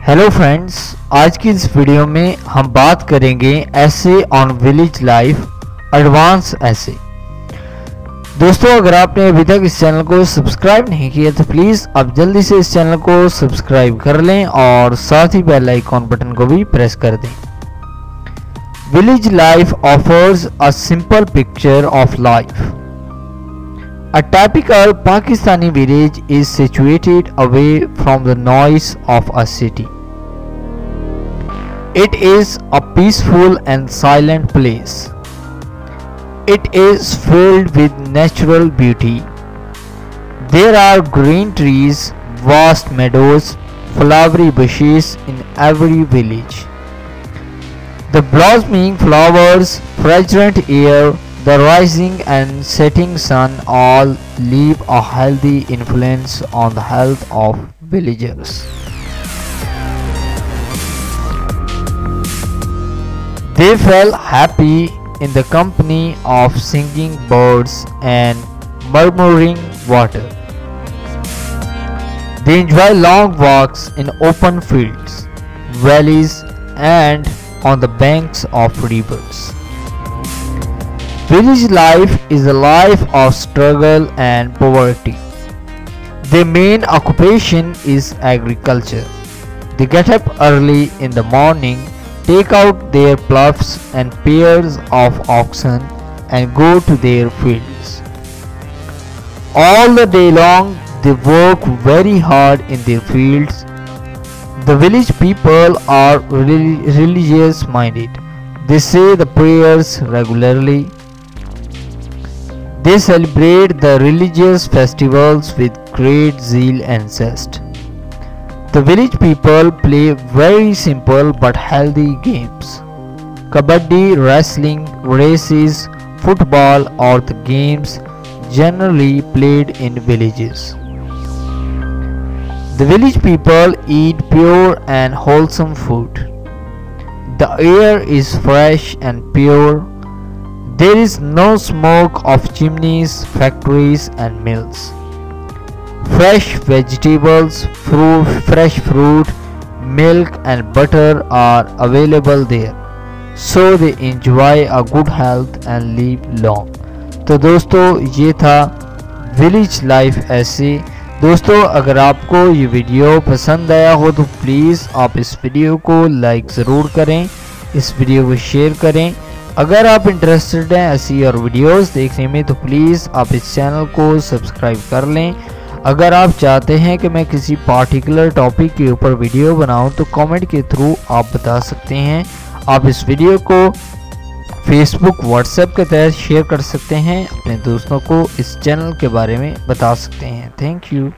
Hello friends, आज की इस वीडियो में हम बात करेंगे ऐसे ऑन विलेज लाइफ एडवांस ऐसे। दोस्तों, अगर आपने अभी तक इस चैनल को सब्सक्राइब नहीं किया तो प्लीज़ आप जल्दी से इस चैनल को सब्सक्राइब कर लें और साथ ही बेल आइकॉन बटन को भी प्रेस कर दें। Village life offers a simple picture of life. A typical Pakistani village is situated away from the noise of a city. It is a peaceful and silent place. It is filled with natural beauty. There are green trees, vast meadows, flowery bushes in every village. The blossoming flowers, fragrant air, the rising and setting sun all leave a healthy influence on the health of villagers. They feel happy in the company of singing birds and murmuring water. They enjoy long walks in open fields, valleys and on the banks of rivers. Village life is a life of struggle and poverty. Their main occupation is agriculture. They get up early in the morning, take out their ploughs and pairs of oxen and go to their fields. All the day long they work very hard in their fields. The village people are religious minded. They say the prayers regularly. They celebrate the religious festivals with great zeal and zest. The village people play very simple but healthy games. Kabaddi, wrestling, races, football are the games generally played in villages. The village people eat pure and wholesome food. The air is fresh and pure. There is no smoke of chimneys, factories and mills. Fresh vegetables, fresh fruit, milk and butter are available there. So they enjoy a good health and live long. तो दोस्तों, ये था village life ऐसे। दोस्तों, अगर आपको ये video पसंद आया हो तो प्लीज़ आप इस वीडियो को लाइक ज़रूर करें, इस वीडियो को शेयर करें। अगर आप इंटरेस्टेड हैं ऐसी और वीडियोस देखने में तो प्लीज़ आप इस चैनल को सब्सक्राइब कर लें। अगर आप चाहते हैं कि मैं किसी पार्टिकुलर टॉपिक के ऊपर वीडियो बनाऊं तो कमेंट के थ्रू आप बता सकते हैं। आप इस वीडियो को फेसबुक, व्हाट्सएप के तहत शेयर कर सकते हैं, अपने दोस्तों को इस चैनल के बारे में बता सकते हैं। Thank you.